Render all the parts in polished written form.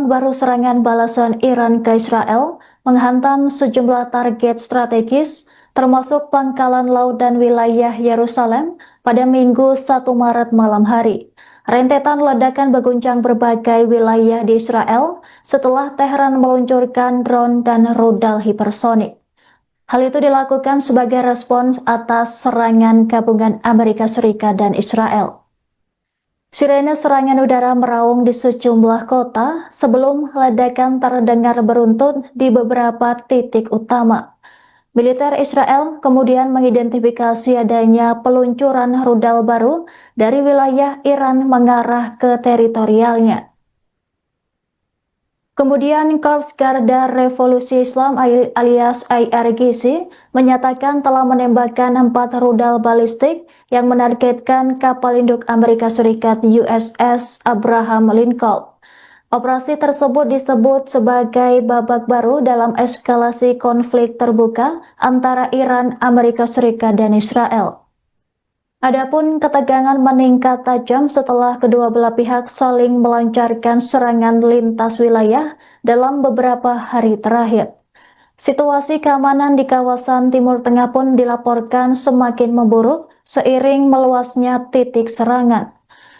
babak baru serangan balasan Iran ke Israel menghantam sejumlah target strategis, termasuk pangkalan laut dan wilayah Yerusalem pada Minggu 1 Maret malam hari. Rentetan ledakan berguncang berbagai wilayah di Israel setelah Teheran meluncurkan drone dan rudal hipersonik. Hal itu dilakukan sebagai respons atas serangan gabungan Amerika Serikat dan Israel. Sirene serangan udara meraung di sejumlah kota sebelum ledakan terdengar beruntun di beberapa titik utama. Militer Israel kemudian mengidentifikasi adanya peluncuran rudal baru dari wilayah Iran mengarah ke teritorialnya. Kemudian Korps Garda Revolusi Islam alias IRGC menyatakan telah menembakkan 4 rudal balistik yang menargetkan kapal induk Amerika Serikat USS Abraham Lincoln. Operasi tersebut disebut sebagai babak baru dalam eskalasi konflik terbuka antara Iran, Amerika Serikat, dan Israel. Adapun ketegangan meningkat tajam setelah kedua belah pihak saling melancarkan serangan lintas wilayah dalam beberapa hari terakhir. Situasi keamanan di kawasan Timur Tengah pun dilaporkan semakin memburuk seiring meluasnya titik serangan.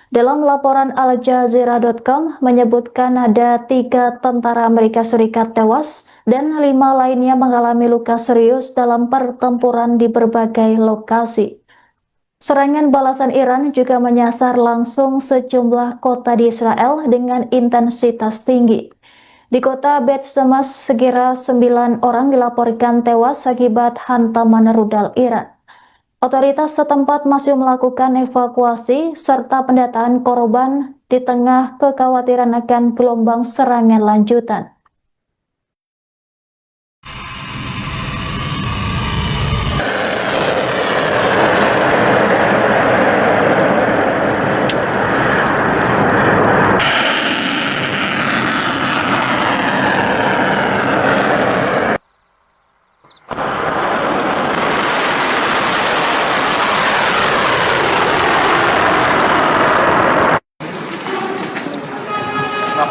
Dalam laporan Al-Jazeera.com menyebutkan ada 3 tentara Amerika Serikat tewas dan 5 lainnya mengalami luka serius dalam pertempuran di berbagai lokasi. Serangan balasan Iran juga menyasar langsung sejumlah kota di Israel dengan intensitas tinggi. Di kota Beit Shemesh, sekira 9 orang dilaporkan tewas akibat hantaman rudal Iran. Otoritas setempat masih melakukan evakuasi serta pendataan korban di tengah kekhawatiran akan gelombang serangan lanjutan.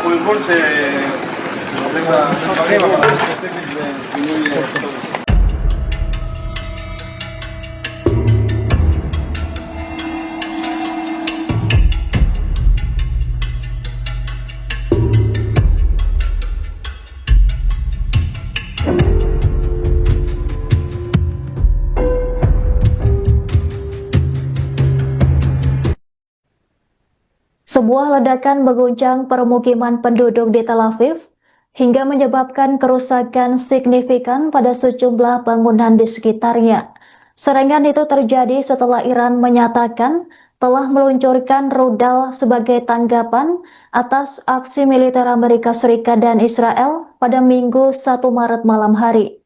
bajo el gol se venga arriba para que se disminuye todo. Sebuah ledakan mengguncang permukiman penduduk di Tel Aviv hingga menyebabkan kerusakan signifikan pada sejumlah bangunan di sekitarnya. Serangan itu terjadi setelah Iran menyatakan telah meluncurkan rudal sebagai tanggapan atas aksi militer Amerika Serikat dan Israel pada Minggu 1 Maret malam hari.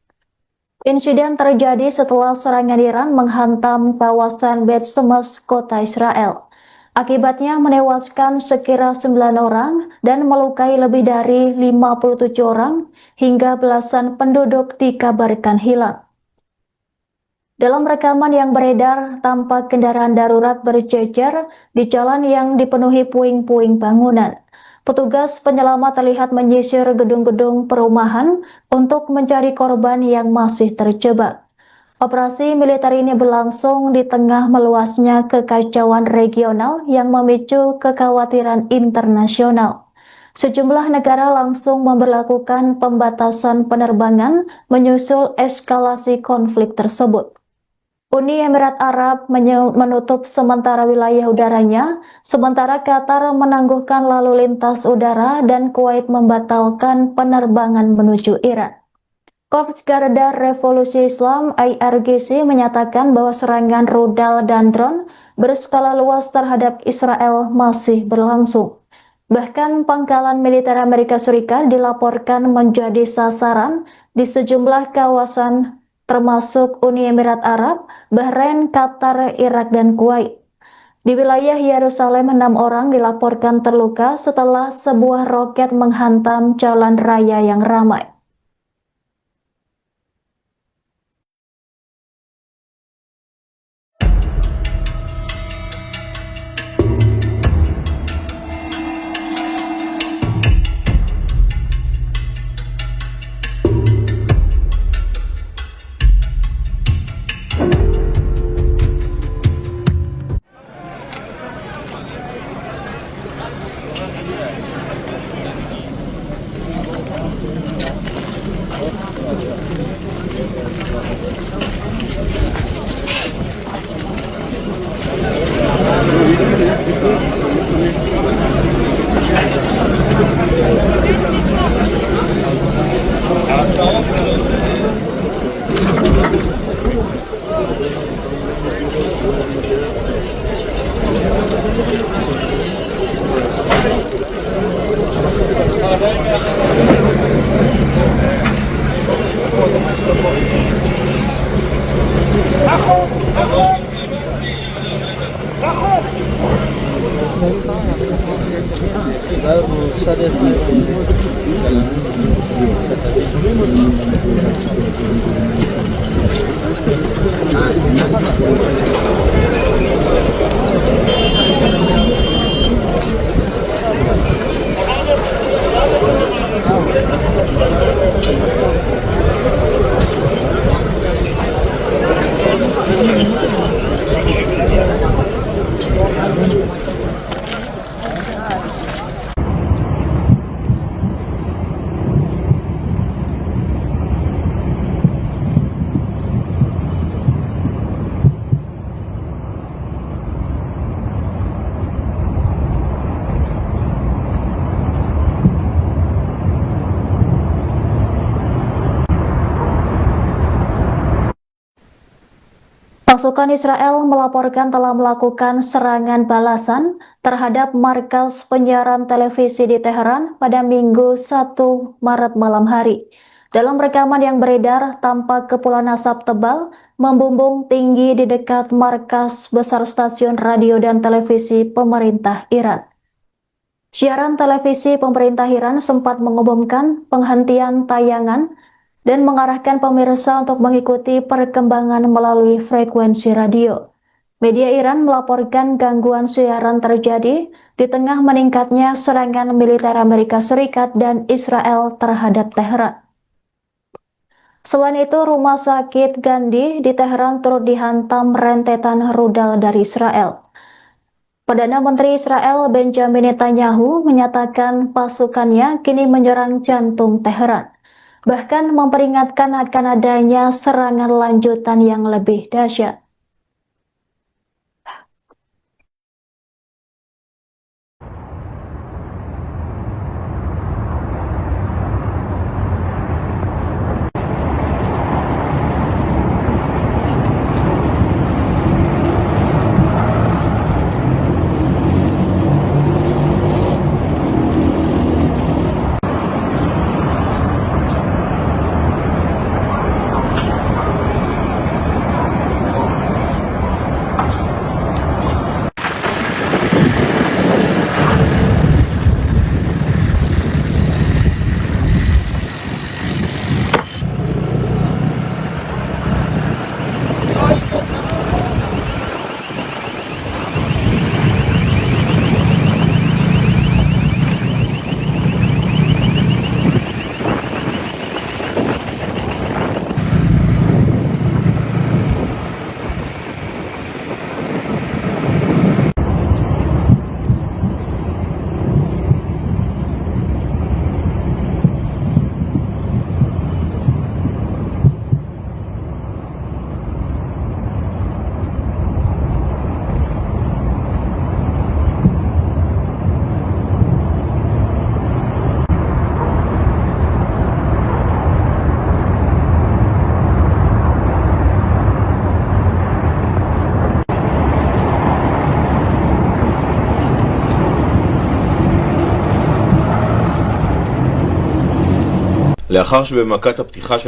Insiden terjadi setelah serangan Iran menghantam kawasan Beit Shemesh, kota Israel. Akibatnya menewaskan sekira 9 orang dan melukai lebih dari 57 orang hingga belasan penduduk dikabarkan hilang. Dalam rekaman yang beredar, tampak kendaraan darurat berjejer di jalan yang dipenuhi puing-puing bangunan. Petugas penyelamat terlihat menyisir gedung-gedung perumahan untuk mencari korban yang masih terjebak. Operasi militer ini berlangsung di tengah meluasnya kekacauan regional yang memicu kekhawatiran internasional. Sejumlah negara langsung memberlakukan pembatasan penerbangan menyusul eskalasi konflik tersebut. Uni Emirat Arab menutup sementara wilayah udaranya, sementara Qatar menangguhkan lalu lintas udara dan Kuwait membatalkan penerbangan menuju Iran. Korps Garda Revolusi Islam IRGC menyatakan bahwa serangan rudal dan drone berskala luas terhadap Israel masih berlangsung. Bahkan pangkalan militer Amerika Serikat dilaporkan menjadi sasaran di sejumlah kawasan termasuk Uni Emirat Arab, Bahrain, Qatar, Irak, dan Kuwait. Di wilayah Yerusalem, 6 orang dilaporkan terluka setelah sebuah roket menghantam jalan raya yang ramai. Pasukan Israel melaporkan telah melakukan serangan balasan terhadap markas penyiaran televisi di Teheran pada Minggu 1 Maret malam hari. Dalam rekaman yang beredar, tampak kepulan asap tebal membumbung tinggi di dekat markas besar stasiun radio dan televisi pemerintah Iran. Siaran televisi pemerintah Iran sempat mengumumkan penghentian tayangan dan mengarahkan pemirsa untuk mengikuti perkembangan melalui frekuensi radio. Media Iran melaporkan gangguan siaran terjadi di tengah meningkatnya serangan militer Amerika Serikat dan Israel terhadap Teheran. Selain itu, rumah sakit Gandhi di Teheran turut dihantam rentetan rudal dari Israel. Perdana Menteri Israel Benjamin Netanyahu menyatakan pasukannya kini menyerang jantung Teheran, bahkan memperingatkan akan adanya serangan lanjutan yang lebih dahsyat. לאחר שבמכת הפתיחה של